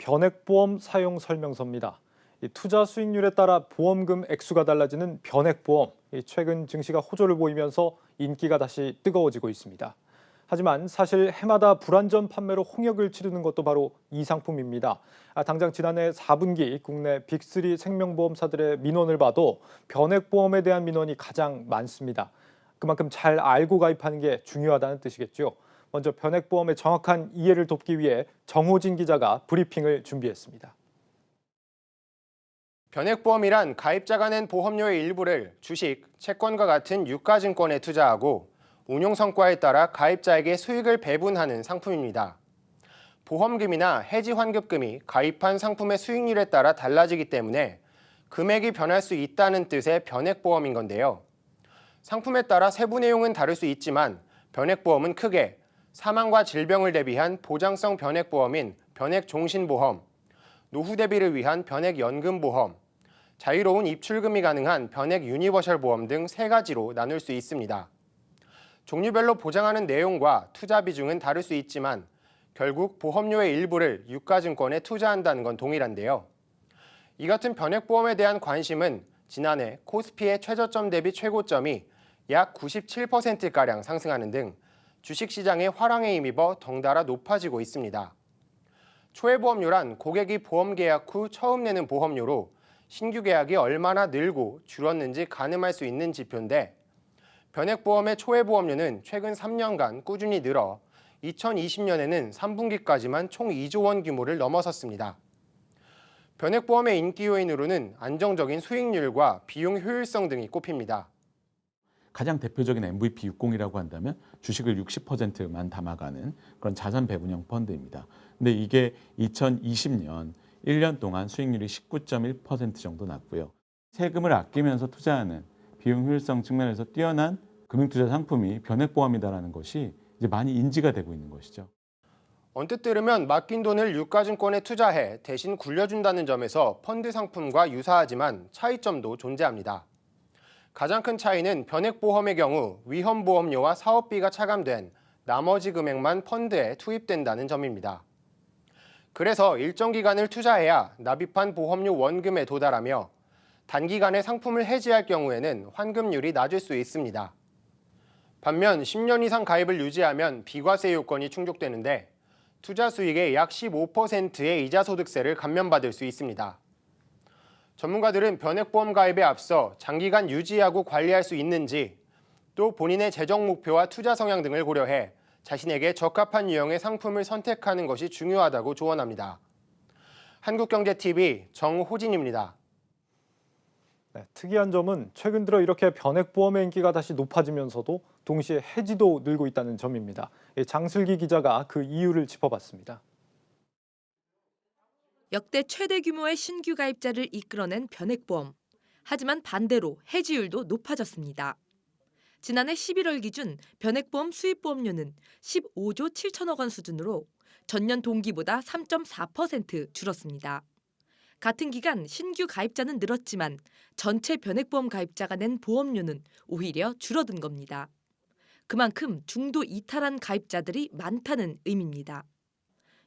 변액보험 사용 설명서입니다. 이 투자 수익률에 따라 보험금 액수가 달라지는 변액보험, 최근 증시가 호조를 보이면서 인기가 다시 뜨거워지고 있습니다. 하지만 사실 해마다 불안전 판매로 홍역을 치르는 것도 바로 이 상품입니다. 당장 지난해 4분기 국내 빅3 생명보험사들의 민원을 봐도 변액보험에 대한 민원이 가장 많습니다. 그만큼 잘 알고 가입하는 게 중요하다는 뜻이겠죠. 먼저 변액보험의 정확한 이해를 돕기 위해 정호진 기자가 브리핑을 준비했습니다. 변액보험이란 가입자가 낸 보험료의 일부를 주식, 채권과 같은 유가증권에 투자하고 운용 성과에 따라 가입자에게 수익을 배분하는 상품입니다. 보험금이나 해지 환급금이 가입한 상품의 수익률에 따라 달라지기 때문에 금액이 변할 수 있다는 뜻의 변액보험인 건데요. 상품에 따라 세부 내용은 다를 수 있지만 변액보험은 크게 사망과 질병을 대비한 보장성 변액보험인 변액종신보험, 노후 대비를 위한 변액연금보험, 자유로운 입출금이 가능한 변액 유니버셜 보험 등 세 가지로 나눌 수 있습니다. 종류별로 보장하는 내용과 투자 비중은 다를 수 있지만 결국 보험료의 일부를 유가증권에 투자한다는 건 동일한데요. 이 같은 변액보험에 대한 관심은 지난해 코스피의 최저점 대비 최고점이 약 97%가량 상승하는 등 주식시장의 화랑에 힘입어 덩달아 높아지고 있습니다. 초회보험료란 고객이 보험 계약 후 처음 내는 보험료로 신규 계약이 얼마나 늘고 줄었는지 가늠할 수 있는 지표인데 변액보험의 초회보험료는 최근 3년간 꾸준히 늘어 2020년에는 3분기까지만 총 2조 원 규모를 넘어섰습니다. 변액보험의 인기 요인으로는 안정적인 수익률과 비용 효율성 등이 꼽힙니다. 가장 대표적인 MVP 60이라고 한다면 주식을 60%만 담아가는 그런 자산 배분형 펀드입니다. 근데 이게 2020년 1년 동안 수익률이 19.1% 정도 났고요. 세금을 아끼면서 투자하는 비용 효율성 측면에서 뛰어난 금융투자 상품이 변액보험이다라는 것이 이제 많이 인지가 되고 있는 것이죠. 언뜻 들으면 맡긴 돈을 유가증권에 투자해 대신 굴려준다는 점에서 펀드 상품과 유사하지만 차이점도 존재합니다. 가장 큰 차이는 변액보험의 경우 위험보험료와 사업비가 차감된 나머지 금액만 펀드에 투입된다는 점입니다. 그래서 일정 기간을 투자해야 납입한 보험료 원금에 도달하며 단기간에 상품을 해지할 경우에는 환급률이 낮을 수 있습니다. 반면 10년 이상 가입을 유지하면 비과세 요건이 충족되는데 투자 수익의 약 15%의 이자소득세를 감면받을 수 있습니다. 전문가들은 변액보험 가입에 앞서 장기간 유지하고 관리할 수 있는지, 또 본인의 재정 목표와 투자 성향 등을 고려해 자신에게 적합한 유형의 상품을 선택하는 것이 중요하다고 조언합니다. 한국경제TV 정호진입니다. 네, 특이한 점은 최근 들어 이렇게 변액보험의 인기가 다시 높아지면서도 동시에 해지도 늘고 있다는 점입니다. 장슬기 기자가 그 이유를 짚어봤습니다. 역대 최대 규모의 신규 가입자를 이끌어낸 변액보험. 하지만 반대로 해지율도 높아졌습니다. 지난해 11월 기준 변액보험 수입보험료는 15조 7천억 원 수준으로 전년 동기보다 3.4% 줄었습니다. 같은 기간 신규 가입자는 늘었지만 전체 변액보험 가입자가 낸 보험료는 오히려 줄어든 겁니다. 그만큼 중도 이탈한 가입자들이 많다는 의미입니다.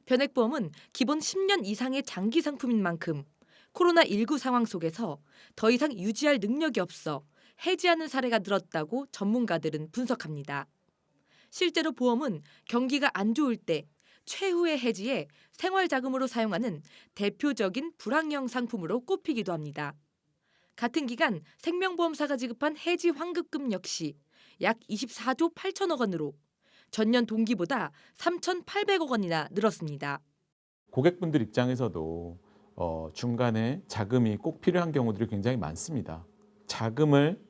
변액보험은 기본 10년 이상의 장기 상품인 만큼 코로나19 상황 속에서 더 이상 유지할 능력이 없어 해지하는 사례가 늘었다고 전문가들은 분석합니다. 실제로 보험은 경기가 안 좋을 때 최후의 해지에 생활자금으로 사용하는 대표적인 불황형 상품으로 꼽히기도 합니다. 같은 기간 생명보험사가 지급한 해지 환급금 역시 약 24조 8천억 원으로 전년 동기보다 3,800억 원이나 늘었습니다. 고객분들 입장에서도 중간에 자금이 꼭 필요한 경우들이 굉장히 많습니다. 자금을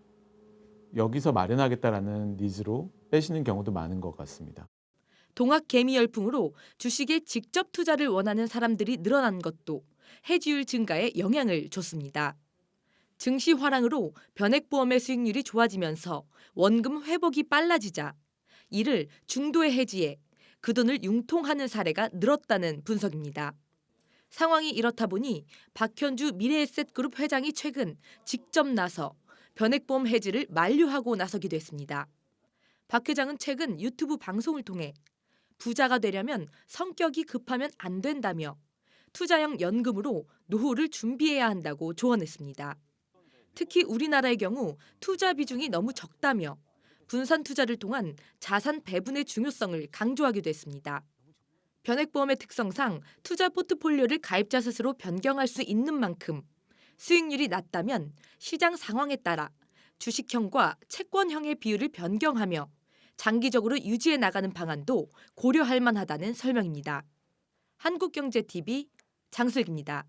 여기서 마련하겠다라는 니즈로 빼시는 경우도 많은 것 같습니다. 동학개미 열풍으로 주식에 직접 투자를 원하는 사람들이 늘어난 것도 해지율 증가에 영향을 줬습니다. 증시 화랑으로 변액보험의 수익률이 좋아지면서 원금 회복이 빨라지자 이를 중도에 해지해 그 돈을 융통하는 사례가 늘었다는 분석입니다. 상황이 이렇다 보니 박현주 미래에셋그룹 회장이 최근 직접 나서 변액보험 해지를 만류하고 나서기도 했습니다. 박 회장은 최근 유튜브 방송을 통해 부자가 되려면 성격이 급하면 안 된다며 투자형 연금으로 노후를 준비해야 한다고 조언했습니다. 특히 우리나라의 경우 투자 비중이 너무 적다며 분산 투자를 통한 자산 배분의 중요성을 강조하기도 했습니다. 변액보험의 특성상 투자 포트폴리오를 가입자 스스로 변경할 수 있는 만큼 수익률이 낮다면 시장 상황에 따라 주식형과 채권형의 비율을 변경하며 장기적으로 유지해 나가는 방안도 고려할 만하다는 설명입니다. 한국경제TV 장슬기입니다.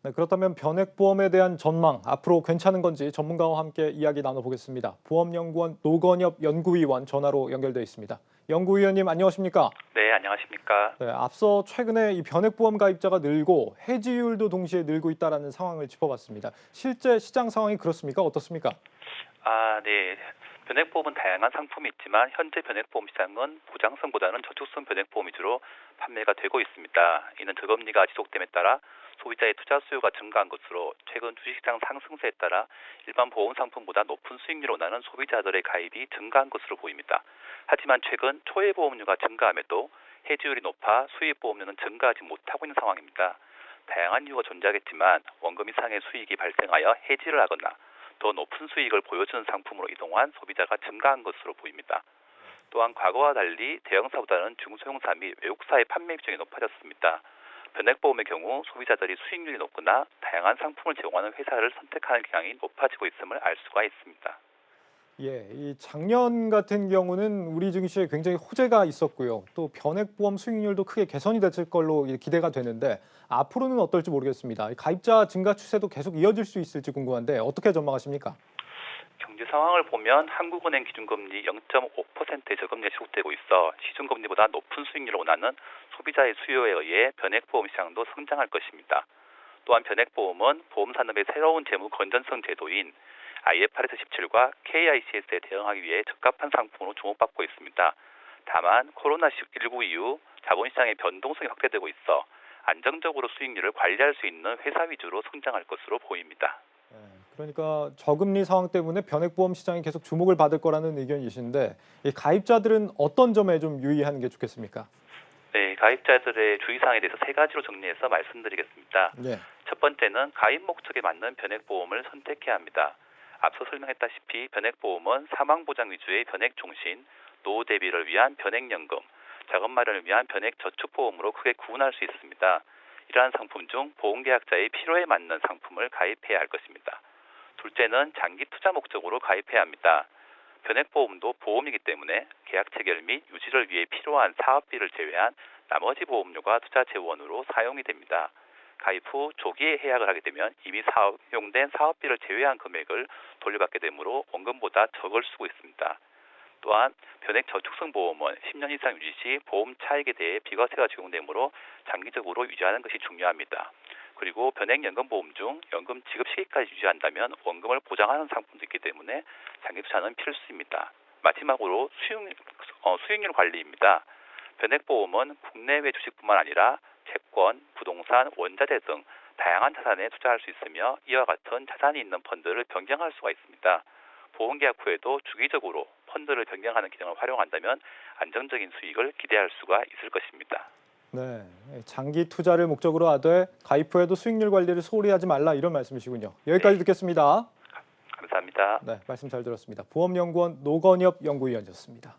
네, 그렇다면 변액보험에 대한 전망, 앞으로 괜찮은 건지 전문가와 함께 이야기 나눠보겠습니다. 보험연구원 노건엽 연구위원 전화로 연결돼 있습니다. 연구위원님 안녕하십니까? 네, 안녕하십니까. 네, 앞서 최근에 이 변액보험 가입자가 늘고 해지율도 동시에 늘고 있다는 상황을 짚어봤습니다. 실제 시장 상황이 그렇습니까? 어떻습니까? 네. 변액보험은 다양한 상품이 있지만 현재 변액보험 시장은 보장성보다는 저축성 변액보험 위주로 판매가 되고 있습니다. 이는 저금리가 지속됨에 따라 소비자의 투자 수요가 증가한 것으로 최근 주식시장 상승세에 따라 일반 보험 상품보다 높은 수익률을 원하는 소비자들의 가입이 증가한 것으로 보입니다. 하지만 최근 초회 보험료가 증가함에도 해지율이 높아 수입 보험료는 증가하지 못하고 있는 상황입니다. 다양한 이유가 존재하겠지만 원금 이상의 수익이 발생하여 해지를 하거나 더 높은 수익을 보여주는 상품으로 이동한 소비자가 증가한 것으로 보입니다. 또한 과거와 달리 대형사보다는 중소형사 및 외국사의 판매 비중이 높아졌습니다. 변액보험의 경우 소비자들이 수익률이 높거나 다양한 상품을 제공하는 회사를 선택하는 경향이 높아지고 있음을 알 수가 있습니다. 예, 이 작년 같은 경우는 우리 증시에 굉장히 호재가 있었고요. 또 변액보험 수익률도 크게 개선이 됐을 걸로 기대가 되는데 앞으로는 어떨지 모르겠습니다. 가입자 증가 추세도 계속 이어질 수 있을지 궁금한데 어떻게 전망하십니까? 경제 상황을 보면 한국은행 기준금리 0.5%의 저금리가 지속되고 있어 시중금리보다 높은 수익률을 원하는 소비자의 수요에 의해 변액보험 시장도 성장할 것입니다. 또한 변액보험은 보험산업의 새로운 재무 건전성 제도인 IFRS 17과 KICS에 대응하기 위해 적합한 상품으로 주목받고 있습니다. 다만 코로나19 이후 자본시장의 변동성이 확대되고 있어 안정적으로 수익률을 관리할 수 있는 회사 위주로 성장할 것으로 보입니다. 그러니까 저금리 상황 때문에 변액보험 시장이 계속 주목을 받을 거라는 의견이신데 이 가입자들은 어떤 점에 좀 유의하는 게 좋겠습니까? 네, 가입자들의 주의사항에 대해서 세 가지로 정리해서 말씀드리겠습니다. 네. 첫 번째는 가입 목적에 맞는 변액보험을 선택해야 합니다. 앞서 설명했다시피 변액보험은 사망보장 위주의 변액 종신, 노후 대비를 위한 변액연금, 자금 마련을 위한 변액저축보험으로 크게 구분할 수 있습니다. 이러한 상품 중 보험계약자의 필요에 맞는 상품을 가입해야 할 것입니다. 둘째는 장기 투자 목적으로 가입해야 합니다. 변액보험도 보험이기 때문에 계약 체결 및 유지를 위해 필요한 사업비를 제외한 나머지 보험료가 투자 재원으로 사용이 됩니다. 가입 후 조기에 해약을 하게 되면 이미 사용된 사업비를 제외한 금액을 돌려받게 되므로 원금보다 적을 쓰고 있습니다. 또한 변액저축성 보험은 10년 이상 유지 시 보험 차익에 대해 비과세가 적용되므로 장기적으로 유지하는 것이 중요합니다. 그리고 변액연금보험 중 연금 지급 시기까지 유지한다면 원금을 보장하는 상품도 있기 때문에 장기 투자는 필수입니다. 마지막으로 수익률 관리입니다. 변액보험은 국내외 주식뿐만 아니라 채권, 부동산, 원자재 등 다양한 자산에 투자할 수 있으며 이와 같은 자산이 있는 펀드를 변경할 수가 있습니다. 보험 계약 후에도 주기적으로 펀드를 변경하는 기능을 활용한다면 안정적인 수익을 기대할 수가 있을 것입니다. 네, 장기 투자를 목적으로 하되 가입 후에도 수익률 관리를 소홀히 하지 말라 이런 말씀이시군요. 여기까지 듣겠습니다. 감사합니다. 네, 말씀 잘 들었습니다. 보험연구원 노건엽 연구위원이었습니다.